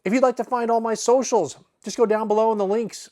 If you'd like to find all my socials, just go down below in the links.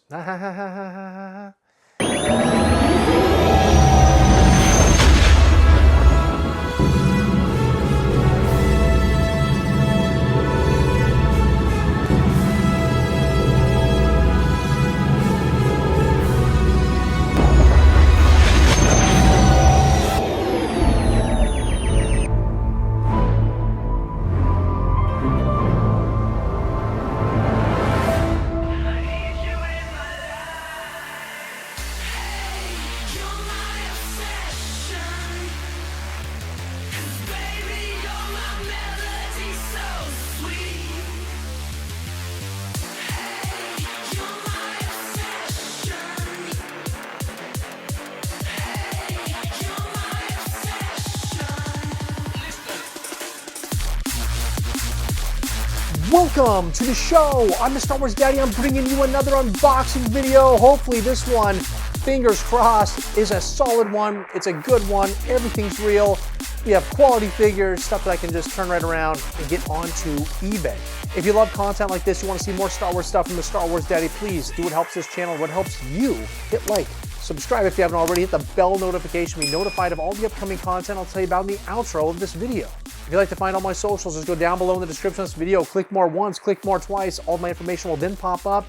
Welcome to the show. I'm the Star Wars Daddy. I'm bringing you another unboxing video. Hopefully this one, fingers crossed, is a solid one. It's a good one. Everything's real. We have quality figures, stuff that I can just turn right around and get onto eBay. If you love content like this, you want to see more Star Wars stuff from the Star Wars Daddy, please do what helps this channel, what helps you. Hit like, subscribe if you haven't already, hit the bell notification, be notified of all the upcoming content I'll tell you about in the outro of this video. If you'd like to find all my socials, just go down below in the description of this video, click more once, click more twice, all my information will then pop up.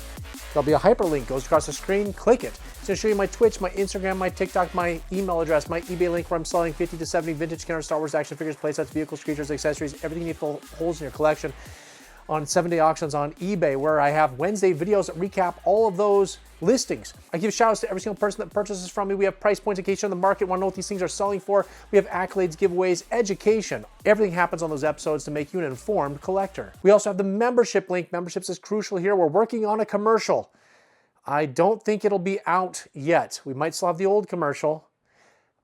There'll be a hyperlink, goes across the screen, click it. It's gonna show you my Twitch, my Instagram, my TikTok, my email address, my eBay link where I'm selling 50 to 70 vintage Kenner Star Wars action figures, playsets, vehicles, creatures, accessories, everything you need to fill holes in your collection on 7-day auctions on eBay, where I have Wednesday videos that recap all of those listings. I give shout outs to every single person that purchases from me. We have price points in case you're in the market, want to know what these things are selling for. We have accolades, giveaways, education. Everything happens on those episodes to make you an informed collector. We also have the membership link. Memberships is crucial here. We're working on a commercial. I don't think it'll be out yet. We might still have the old commercial,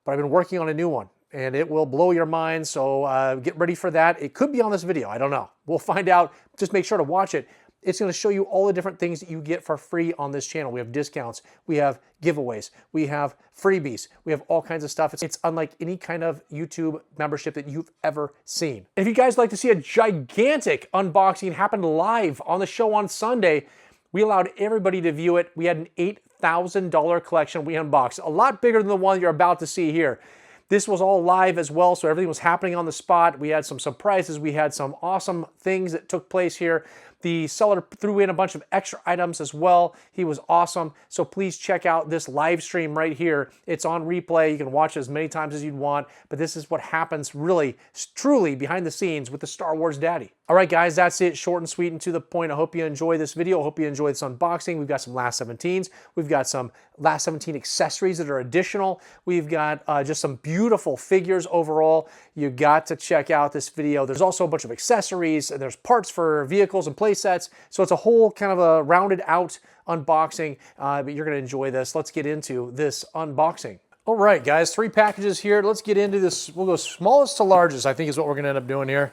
but I've been working on a new one, and it will blow your mind, so get ready for that. It could be on this video, I don't know. We'll find out. Just make sure to watch it. It's going to show you all the different things that you get for free on this channel. We have discounts, we have giveaways, we have freebies, we have all kinds of stuff. It's unlike any kind of YouTube membership that you've ever seen. And if you guys like to see a gigantic unboxing happen live on the show on Sunday, we allowed everybody to view it. We had an $8,000 collection we unboxed, a lot bigger than the one you're about to see here. This was all live as well, so everything was happening on the spot. We had some surprises. We had some awesome things that took place here. The seller threw in a bunch of extra items as well. He was awesome. So please check out this live stream right here. It's on replay. You can watch it as many times as you'd want, but this is what happens really, truly behind the scenes with the Star Wars Daddy. All right, guys, that's it. Short and sweet and to the point. I hope you enjoy this video. I hope you enjoy this unboxing. We've got some Last 17s. We've got some Last 17 accessories that are additional. We've got just some beautiful figures overall. You got to check out this video. There's also a bunch of accessories, and there's parts for vehicles and play sets. So it's a whole kind of a rounded out unboxing, but you're gonna enjoy this. Let's get into this unboxing. All right, guys, 3 packages here. Let's get into this. We'll go smallest to largest, I think is what we're gonna end up doing here.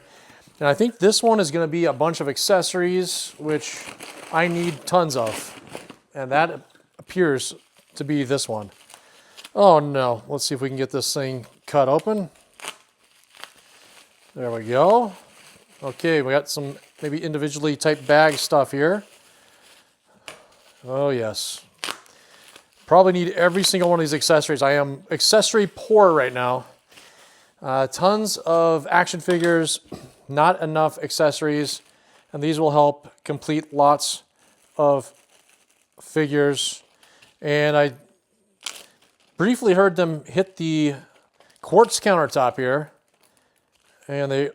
And I think this one is gonna be a bunch of accessories, which I need tons of. And that appears to be this one. Oh no, let's see if we can get this thing cut open. There we go. Okay, we got some maybe individually typed bag stuff here. Oh yes. Probably need every single one of these accessories. I am accessory poor right now. Tons of action figures, not enough accessories, and these will help complete lots of figures. And I briefly heard them hit the quartz countertop here, and they,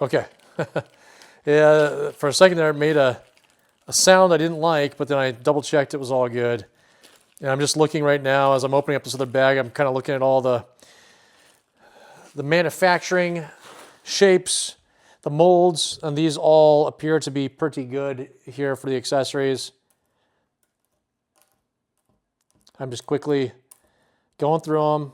okay. Yeah, for a second there it made a sound I didn't like, but then I double checked, it was all good. And I'm just looking right now as I'm opening up this other bag, I'm kind of looking at all the manufacturing shapes, the molds, and these all appear to be pretty good here for the accessories. I'm just quickly going through them.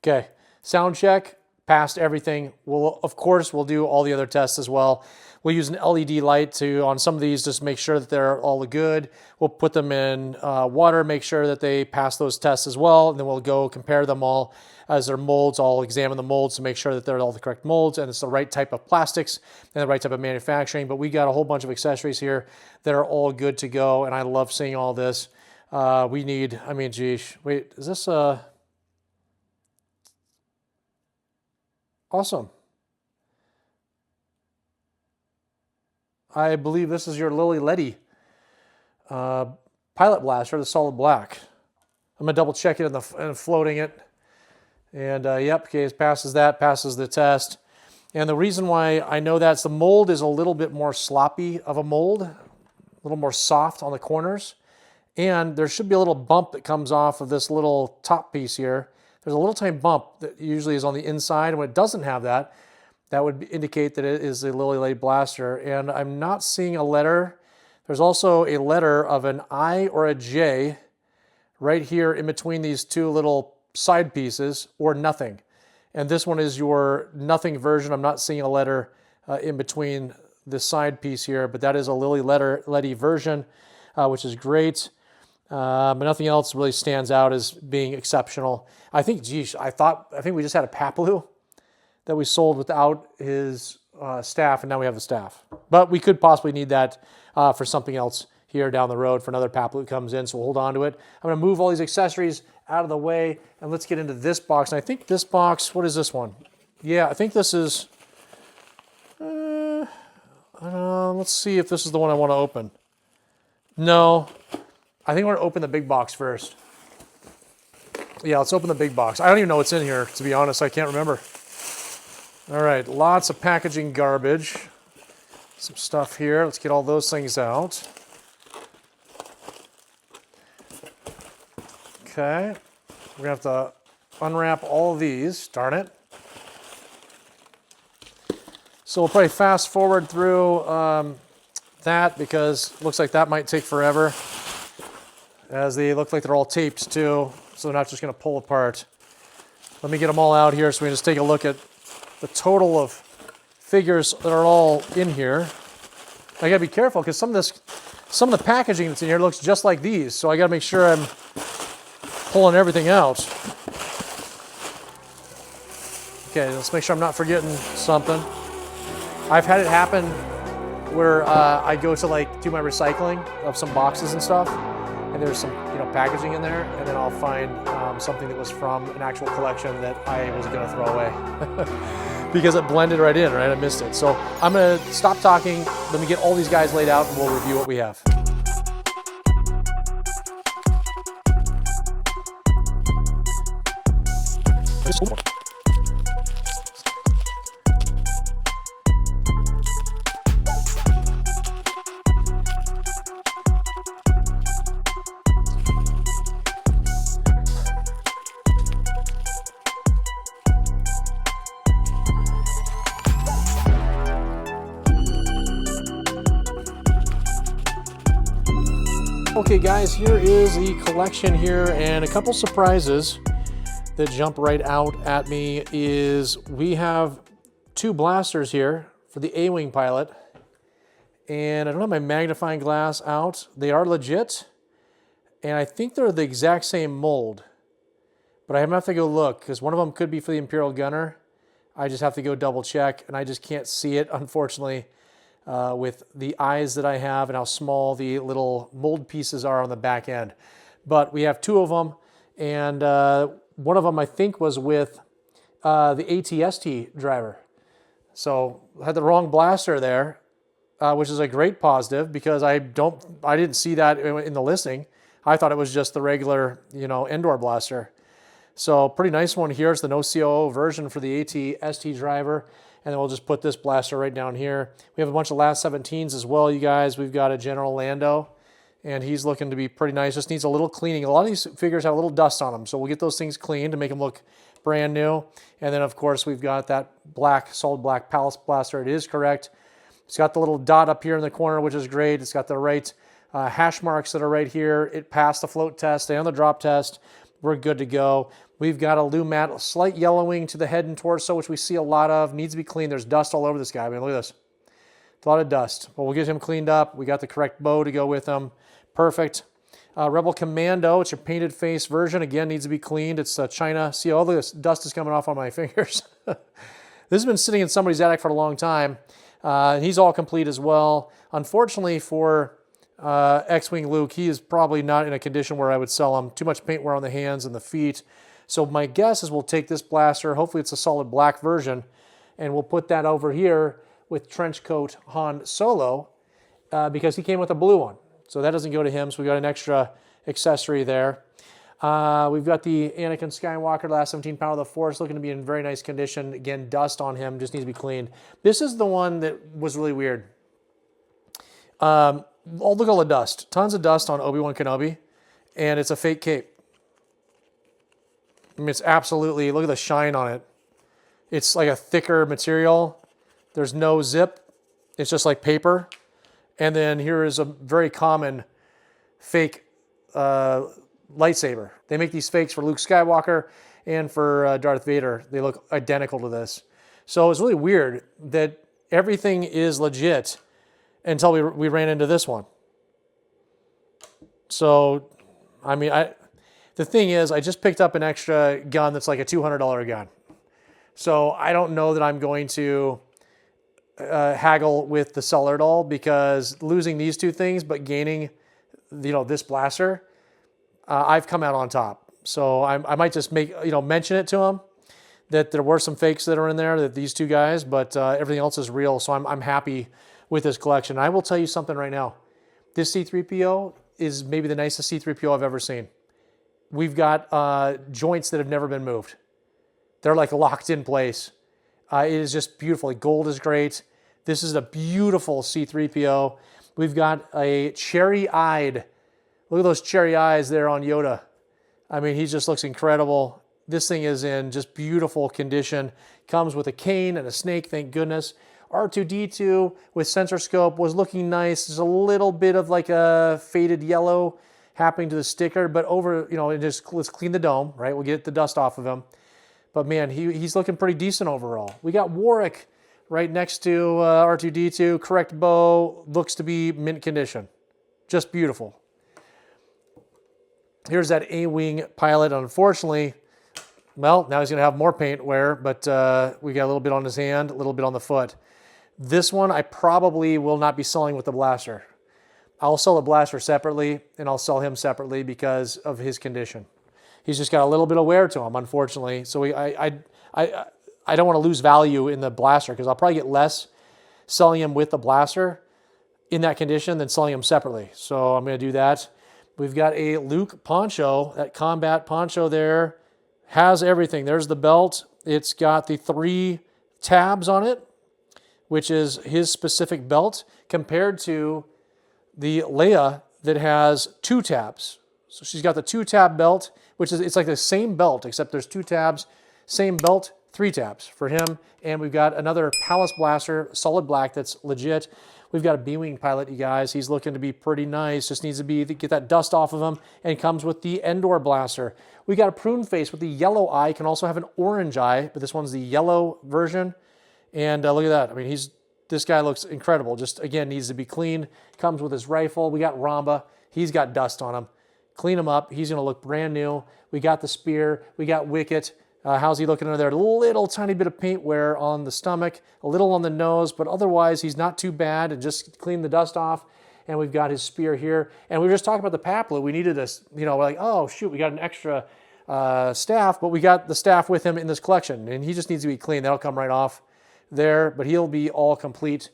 Okay, sound check, passed everything. Of course, we'll do all the other tests as well. We'll use an LED light on some of these, just make sure that they're all good. We'll put them in water, make sure that they pass those tests as well, and then we'll go compare them all as their molds. I'll examine the molds to make sure that they're all the correct molds and it's the right type of plastics and the right type of manufacturing. But we got a whole bunch of accessories here that are all good to go, and I love seeing all this. We need, I mean, geez, wait, is this awesome? I believe this is your Lily Letty pilot blaster, the solid black. I'm gonna double check it and floating it. And yep, okay, it passes that, passes the test. And the reason why I know that's the mold is a little bit more sloppy of a mold, a little more soft on the corners. And there should be a little bump that comes off of this little top piece here. There's a little tiny bump that usually is on the inside, and when it doesn't have that, that would indicate that it is a Lily Letty blaster. And I'm not seeing a letter. There's also a letter of an I or a J right here in between these two little side pieces, or nothing. And this one is your nothing version. I'm not seeing a letter in between the side piece here, but that is a Lily Letty version, which is great. But nothing else really stands out as being exceptional. I think, geez, I think we just had a Papaloo that we sold without his staff, and now we have the staff. But we could possibly need that for something else here down the road for another Papaloo that comes in, so we'll hold on to it. I'm gonna move all these accessories out of the way, and let's get into this box. And I think this box, what is this one? Yeah, I think this is, let's see if this is the one I wanna open. No, I think we're gonna open the big box first. Yeah, let's open the big box. I don't even know what's in here, to be honest. I can't remember. All right, lots of packaging garbage. Some stuff here. Let's get all those things out. Okay, we're gonna have to unwrap all of these, darn it. So we'll probably fast forward through that because it looks like that might take forever, as they look like they're all taped too, so they're not just gonna pull apart. Let me get them all out here so we can just take a look at the total of figures that are all in here. I gotta be careful because some of the packaging that's in here looks just like these, so I gotta make sure I'm pulling everything out. Okay, let's make sure I'm not forgetting something. I've had it happen where I go to like do my recycling of some boxes and stuff, and there's some packaging in there, and then I'll find something that was from an actual collection that I was gonna throw away because it blended right in, right? I missed it. So I'm gonna stop talking, let me get all these guys laid out, and we'll review what we have. Okay guys, here is the collection here, and a couple surprises that jump right out at me is we have two blasters here for the A-Wing pilot, and I don't have my magnifying glass out. They are legit, and I think they're the exact same mold, but I have to go look because one of them could be for the Imperial Gunner. I just have to go double check, and I just can't see it, unfortunately. With the eyes that I have and how small the little mold pieces are on the back end. But we have two of them, and one of them I think was with the ATST driver. So I had the wrong blaster there, which is a great positive because I didn't see that in the listing. I thought it was just the regular, indoor blaster. So pretty nice one here. It's the no COO version for the ATST driver. And then we'll just put this blaster right down here. We have a bunch of last 17s as well, you guys. We've got a General Lando, and he's looking to be pretty nice. Just needs a little cleaning. A lot of these figures have a little dust on them, so we'll get those things cleaned to make them look brand new. And then, of course, we've got that black, solid black Palace blaster. It is correct. It's got the little dot up here in the corner, which is great. It's got the right hash marks that are right here. It passed the float test and the drop test. We're good to go. We've got a Lumat, a slight yellowing to the head and torso, which we see a lot of. Needs to be cleaned. There's dust all over this guy. I mean, look at this. A lot of dust. But we'll get him cleaned up. We got the correct bow to go with him. Perfect. Rebel Commando, it's your painted face version. Again, needs to be cleaned. It's China. See, all this dust is coming off on my fingers. This has been sitting in somebody's attic for a long time. He's all complete as well. Unfortunately for X-Wing Luke, he is probably not in a condition where I would sell him. Too much paint wear on the hands and the feet. So my guess is we'll take this blaster, hopefully it's a solid black version, and we'll put that over here with Trenchcoat Han Solo because he came with a blue one. So that doesn't go to him, so we got an extra accessory there. We've got the Anakin Skywalker, last 17 Power of the Force, looking to be in very nice condition. Again, dust on him, just needs to be cleaned. This is the one that was really weird. Look at all the dust. Tons of dust on Obi-Wan Kenobi, and it's a fake cape. I mean, it's absolutely, look at the shine on it. It's like a thicker material. There's no zip. It's just like paper. And then here is a very common fake lightsaber. They make these fakes for Luke Skywalker and for Darth Vader. They look identical to this. So it's really weird that everything is legit until we ran into this one. So, I mean, the thing is, I just picked up an extra gun that's like a $200 gun. So I don't know that I'm going to haggle with the seller at all, because losing these two things but gaining, this blaster, I've come out on top. So I might just mention it to him that there were some fakes that are in there, that these two guys, but everything else is real. So I'm happy with this collection. I will tell you something right now. This C-3PO is maybe the nicest C-3PO I've ever seen. We've got joints that have never been moved. They're like locked in place. It is just beautiful. Gold is great. This is a beautiful C-3PO. We've got a cherry-eyed, look at those cherry eyes there on Yoda. I mean, he just looks incredible. This thing is in just beautiful condition. Comes with a cane and a snake, thank goodness. R2-D2 with sensor scope was looking nice. There's a little bit of like a faded yellow happening to the sticker, but let's clean the dome, right? We'll get the dust off of him. But man, he's looking pretty decent overall. We got Warwick right next to R2-D2, correct bow, looks to be mint condition. Just beautiful. Here's that A-Wing pilot. Unfortunately, well, now he's gonna have more paint wear, but we got a little bit on his hand, a little bit on the foot. This one I probably will not be selling with the blaster. I'll sell the blaster separately, and I'll sell him separately because of his condition. He's just got a little bit of wear to him, unfortunately. So I don't want to lose value in the blaster, because I'll probably get less selling him with the blaster in that condition than selling him separately. So I'm going to do that. We've got a Luke poncho. That combat poncho there has everything. There's the belt. It's got the 3 tabs on it, which is his specific belt, compared to the Leia that has 2 tabs. So she's got the 2-tab belt, which is, it's like the same belt, except there's 2 tabs, same belt, 3 tabs for him. And we've got another Palace blaster, solid black, that's legit. We've got a B-Wing pilot, you guys. He's looking to be pretty nice. Just needs to get that dust off of him, and comes with the Endor blaster. We got a prune face with the yellow eye. Can also have an orange eye, but this one's the yellow version. And look at that. I mean, this guy looks incredible. Just, again, needs to be cleaned. Comes with his rifle. We got Ramba. He's got dust on him. Clean him up. He's going to look brand new. We got the spear. We got Wicket. How's he looking under there? A little tiny bit of paint wear on the stomach, a little on the nose, but otherwise he's not too bad, and just clean the dust off. And we've got his spear here. And we were just talking about the Paplu. We needed this, we're like, oh shoot, we got an extra staff, but we got the staff with him in this collection, and he just needs to be clean. That'll come right off there, but he'll be all complete,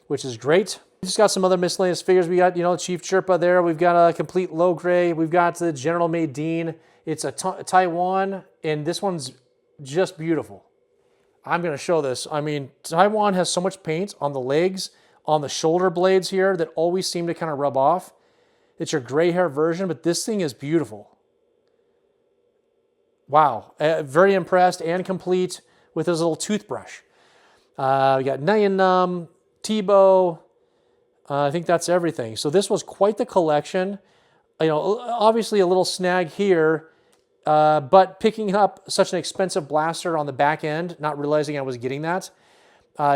which is great. We just got some other miscellaneous figures. We got, Chief Chirpa there. We've got a complete low gray. We've got the General May Dean. It's a Taiwan, and this one's just beautiful. I'm going to show this. I mean, Taiwan has so much paint on the legs, on the shoulder blades here, that always seem to kind of rub off. It's your gray hair version, but this thing is beautiful. Wow. Very impressed, and complete with his little toothbrush. We got Nyan Tebow. I think that's everything. So this was quite the collection. Obviously a little snag here. But picking up such an expensive blaster on the back end, not realizing I was getting that,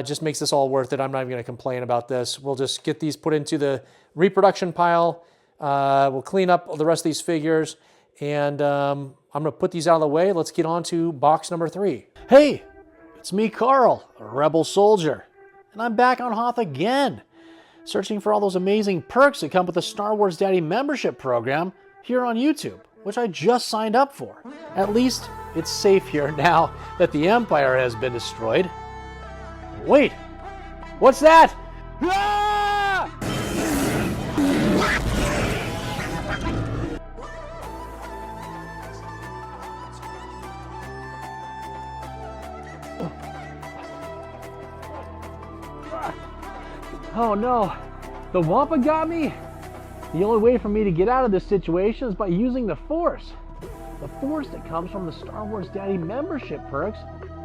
just makes this all worth it. I'm not even going to complain about this. We'll just get these put into the reproduction pile. We'll clean up the rest of these figures, and I'm going to put these out of the way. Let's get on to box number 3. Hey, it's me, Carl, a rebel soldier, and I'm back on Hoth again, searching for all those amazing perks that come with the Star Wars Daddy membership program here on YouTube, which I just signed up for. At least it's safe here now that the Empire has been destroyed. Wait, what's that? Ah! Oh no, the Wampa got me? The only way for me to get out of this situation is by using the Force. The Force that comes from the Star Wars Daddy membership perks,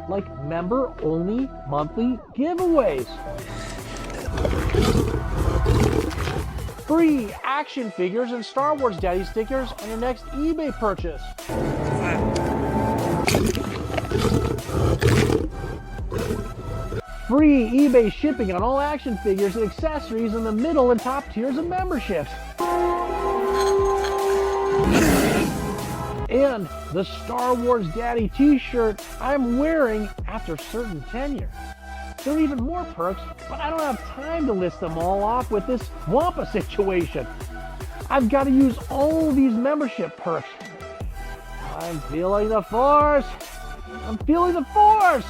like member-only monthly giveaways. Free action figures and Star Wars Daddy stickers on your next eBay purchase. Free eBay shipping on all action figures and accessories in the middle and top tiers of memberships. And the Star Wars Daddy t-shirt I'm wearing after certain tenure. There are even more perks, but I don't have time to list them all off with this Wampa situation. I've got to use all these membership perks. I'm feeling the Force! I'm feeling the Force!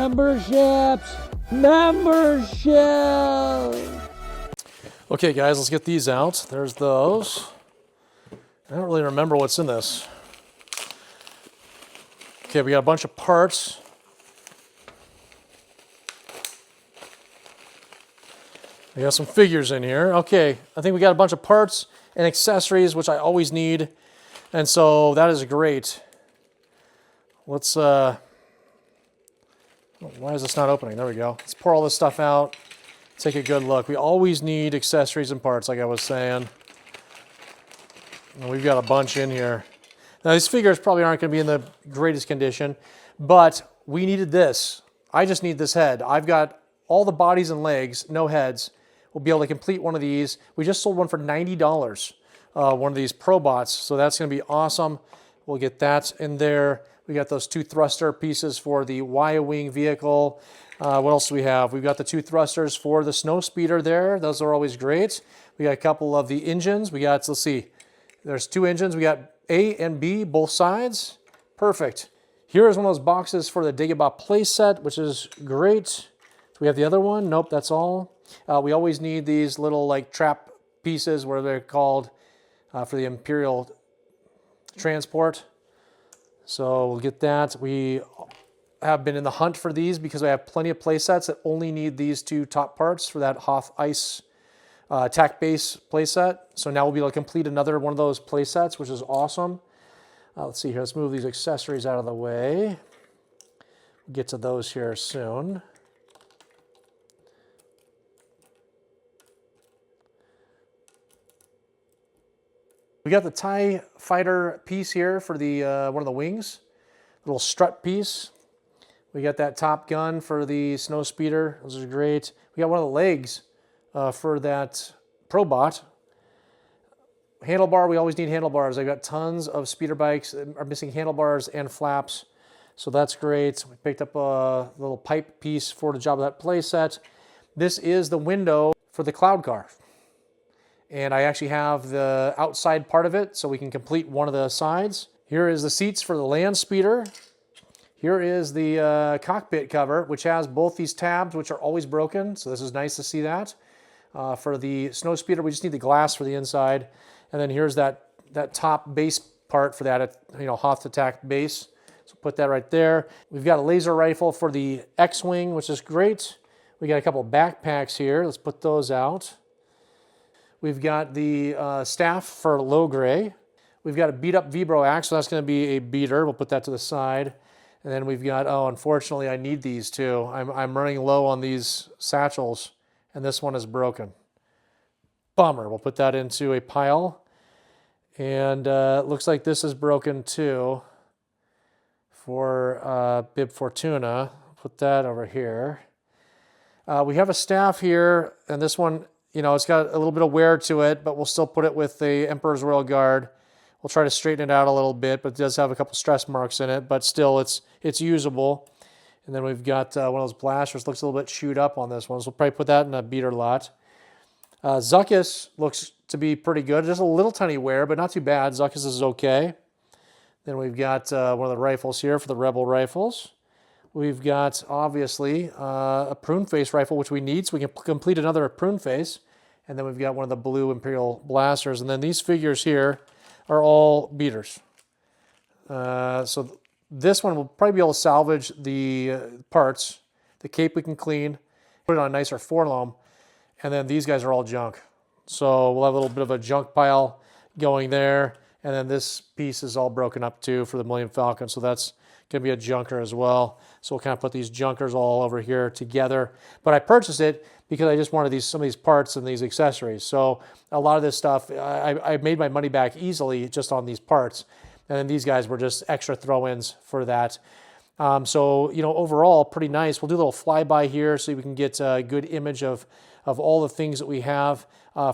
Memberships! Okay guys, let's get these out. There's those. I don't really remember what's in this. Okay, we got a bunch of parts. We got some figures in here. Okay, I think we got a bunch of parts and accessories, which I always need. And so that is great. Let's, why is this not opening? There we go. Let's pour all this stuff out. Take a good look. We always need accessories and parts, like I was saying. And we've got a bunch in here. Now, these figures probably aren't going to be in the greatest condition, but we needed this. I just need this head. I've got all the bodies and legs, no heads. We'll be able to complete one of these. We just sold one for $90, one of these Pro Bots, so that's going to be awesome. We'll get that in there. We got those 2 thruster pieces for the Y-wing vehicle. What else do we have? We've got the 2 thrusters for the snow speeder there. Those are always great. We got a couple of the engines. We got, let's see, there's 2 engines. We got A and B, both sides. Perfect. Here is one of those boxes for the Dagobah playset, which is great. Do we have the other one? Nope, that's all. We always need these little like trap pieces, where they're called, for the Imperial transport. So we'll get that. We have been in the hunt for these because I have plenty of play sets that only need these 2 top parts for that Hoth Ice attack base play set. So now we'll be able to complete another one of those play sets, which is awesome. Let's see here. Let's move these accessories out of the way. We'll get to those here soon. We got the TIE fighter piece here for the one of the wings, little strut piece. We got that Top Gun for the snow speeder. Those are great. We got one of the legs for that Pro Bot. Handlebar, we always need handlebars. I've got tons of speeder bikes that are missing handlebars and flaps, so that's great. We picked up a little pipe piece for the job of that play set. This is the window for the cloud car. And I actually have the outside part of it, so we can complete one of the sides. Here is the seats for the land speeder. Here is the cockpit cover, which has both these tabs, which are always broken. So this is nice to see that. For the snow speeder, we just need the glass for the inside. And then here's that top base part for that, Hoth attack base. So put that right there. We've got a laser rifle for the X-Wing, which is great. We got a couple of backpacks here. Let's put those out. We've got the staff for low gray. We've got a beat up Vibro axe, so that's going to be a beater. We'll put that to the side. And then we've got, oh, unfortunately, I need these too. I'm running low on these satchels, and this one is broken. Bummer. We'll put that into a pile. And looks like this is broken too for Bib Fortuna. Put that over here. We have a staff here, and this one, you know, it's got a little bit of wear to it, but we'll still put it with the Emperor's Royal Guard. We'll try to straighten it out a little bit, but it does have a couple stress marks in it, but still it's usable. And then we've got one of those blasters. Looks a little bit chewed up on this one, so we'll probably put that in a beater lot. Zuckus looks to be pretty good. Just a little tiny wear, but not too bad. Zuckus is okay. Then we've got one of the rifles here for the Rebel rifles. We've got, obviously, a prune face rifle, which we need, so we can complete another prune face. And then we've got one of the blue Imperial blasters. And then these figures here are all beaters. So this one will probably be able to salvage the parts. The cape we can clean, put it on a nicer foreloom. And then these guys are all junk. So we'll have a little bit of a junk pile going there. And then this piece is all broken up too for the Millennium Falcon. So that's going to be a junker as well. So we'll kind of put these junkers all over here together. But I purchased it because I just wanted some of these parts and these accessories. So a lot of this stuff, I made my money back easily just on these parts. And then these guys were just extra throw-ins for that. So, you know, overall, pretty nice. We'll do a little flyby here so we can get a good image of all the things that we have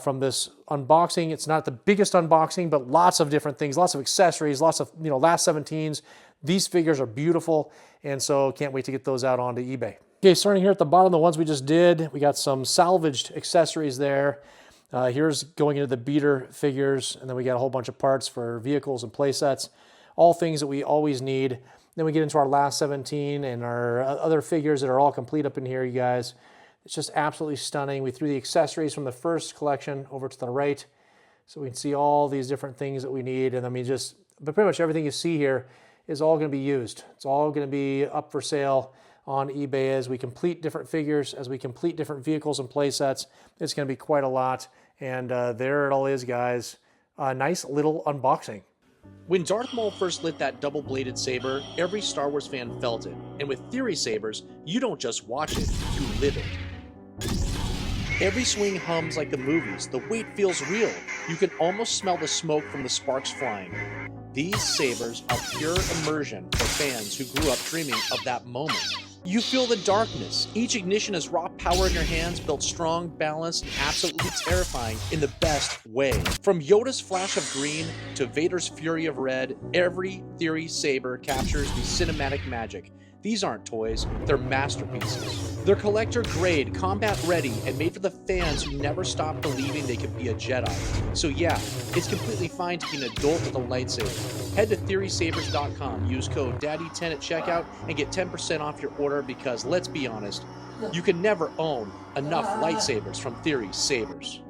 from this unboxing. It's not the biggest unboxing, but lots of different things, lots of accessories, lots of, you know, last 17s. These figures are beautiful, and so can't wait to get those out onto eBay. Okay, starting here at the bottom, the ones we just did, we got some salvaged accessories there. Here's going into the beater figures, and then we got a whole bunch of parts for vehicles and playsets, all things that we always need. Then we get into our last 17 and our other figures that are all complete up in here, you guys. It's just absolutely stunning. We threw the accessories from the first collection over to the right, so we can see all these different things that we need. And I mean, but pretty much everything you see here is all going to be used. It's all going to be up for sale on eBay as we complete different figures, as we complete different vehicles and play sets. It's going to be quite a lot. And there it all is, guys. A nice little unboxing. When Darth Maul first lit that double-bladed saber, every Star Wars fan felt it. And with Theory sabers, you don't just watch it, you live it. Every swing hums like the movies. The weight feels real. You can almost smell the smoke from the sparks flying. These sabers are pure immersion for fans who grew up dreaming of that moment. You feel the darkness. Each ignition is raw power in your hands, built strong, balanced, and absolutely terrifying in the best way. From Yoda's flash of green to Vader's fury of red, every Theory saber captures the cinematic magic. These aren't toys, they're masterpieces. They're collector grade, combat ready, and made for the fans who never stop believing they could be a Jedi. So yeah, it's completely fine to be an adult with a lightsaber. Head to TheorySabers.com, use code DADDY10 at checkout, and get 10% off your order because, let's be honest, you can never own enough lightsabers from Theory Sabers.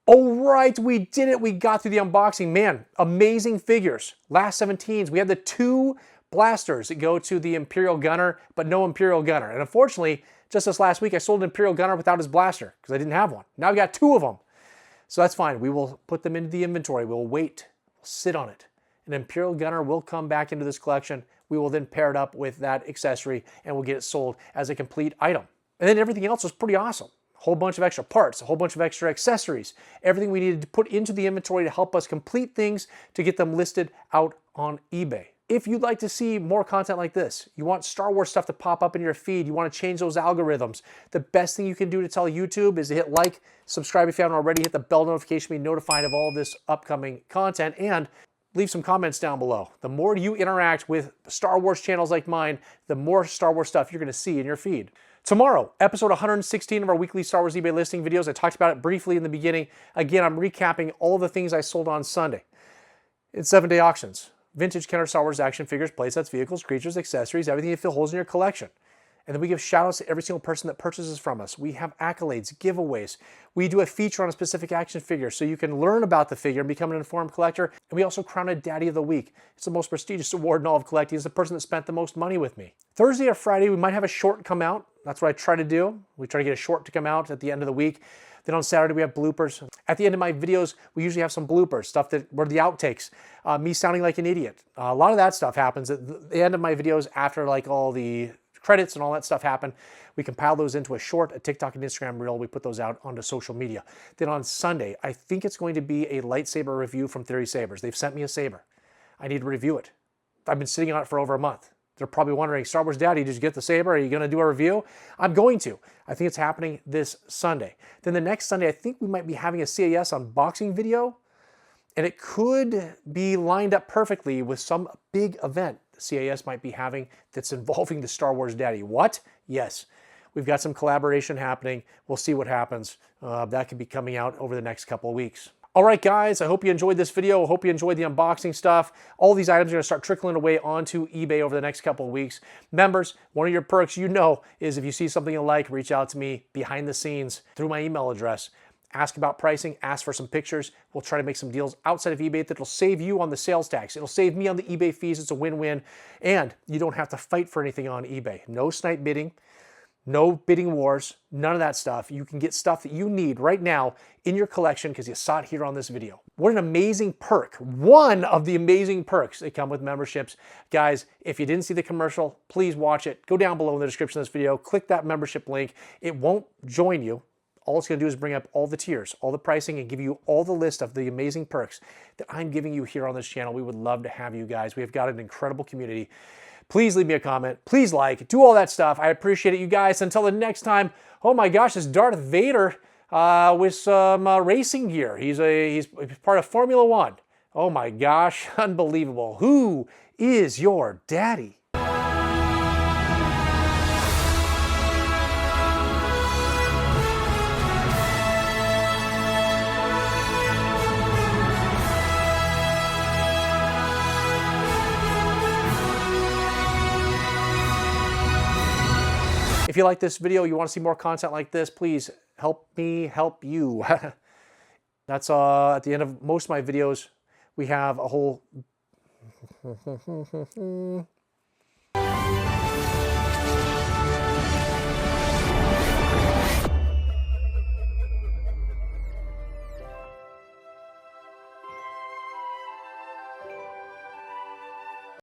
All right, we did it. We got through the unboxing. Man, amazing figures. Last 17s. We had the two blasters that go to the Imperial Gunner, but no Imperial Gunner. And unfortunately, just this last week, I sold an Imperial Gunner without his blaster because I didn't have one. Now I've got two of them. So that's fine. We will put them into the inventory. We'll wait. We'll sit on it. An Imperial Gunner will come back into this collection. We will then pair it up with that accessory and we'll get it sold as a complete item. And then everything else was pretty awesome. Whole bunch of extra parts, a whole bunch of extra accessories, everything we needed to put into the inventory to help us complete things to get them listed out on eBay. If you'd like to see more content like this, you want Star Wars stuff to pop up in your feed, you want to change those algorithms, the best thing you can do to tell YouTube is to hit like, subscribe if you haven't already, hit the bell notification to be notified of all this upcoming content, and leave some comments down below. The more you interact with Star Wars channels like mine, the more Star Wars stuff you're going to see in your feed. Tomorrow, episode 116 of our weekly Star Wars eBay listing videos. I talked about it briefly in the beginning. Again, I'm recapping all the things I sold on Sunday. It's 7-day auctions. Vintage Kenner Star Wars action figures, playsets, vehicles, creatures, accessories, everything you feel holes in your collection. And then we give shout outs to every single person that purchases from us. We have accolades, giveaways. We do a feature on a specific action figure so you can learn about the figure and become an informed collector. And we also crown a Daddy of the Week. It's the most prestigious award in all of collecting. It's the person that spent the most money with me. Thursday or Friday, we might have a short come out. That's what I try to do. We try to get a short to come out at the end of the week. Then on Saturday, we have bloopers. At the end of my videos, we usually have some bloopers, stuff that were the outtakes, me sounding like an idiot. A lot of that stuff happens at the end of my videos after like all the credits and all that stuff happen. We compile those into a short, a TikTok and Instagram reel. We put those out onto social media. Then on Sunday, I think it's going to be a lightsaber review from Theory Sabers. They've sent me a saber. I need to review it. I've been sitting on it for over a month. They're probably wondering, Star Wars Daddy, did you get the saber? Are you going to do a review? I'm going to. I think it's happening this Sunday. Then the next Sunday, I think we might be having a CAS unboxing video. And it could be lined up perfectly with some big event CAS might be having that's involving the Star Wars Daddy. What? Yes. We've got some collaboration happening. We'll see what happens. That could be coming out over the next couple of weeks. All right, guys, I hope you enjoyed this video. I hope you enjoyed the unboxing stuff. All these items are going to start trickling away onto eBay over the next couple of weeks. Members, one of your perks you know is if you see something you like, reach out to me behind the scenes through my email address. Ask about pricing, ask for some pictures. We'll try to make some deals outside of eBay that'll save you on the sales tax. It'll save me on the eBay fees. It's a win-win. And you don't have to fight for anything on eBay. No snipe bidding, no bidding wars, none of that stuff. You can get stuff that you need right now in your collection because you saw it here on this video. What an amazing perk. One of the amazing perks that come with memberships. Guys, if you didn't see the commercial, please watch it. Go down below in the description of this video. Click that membership link. It won't join you. All it's going to do is bring up all the tiers, all the pricing, and give you all the list of the amazing perks that I'm giving you here on this channel. We would love to have you guys. We have got an incredible community. Please leave me a comment. Please like. Do all that stuff. I appreciate it, you guys. Until the next time, oh my gosh, it's Darth Vader with some racing gear. He's part of Formula One. Oh my gosh, unbelievable. Who is your daddy? If you like this video, you want to see more content like this, please help me help you. That's at the end of most of my videos, we have a whole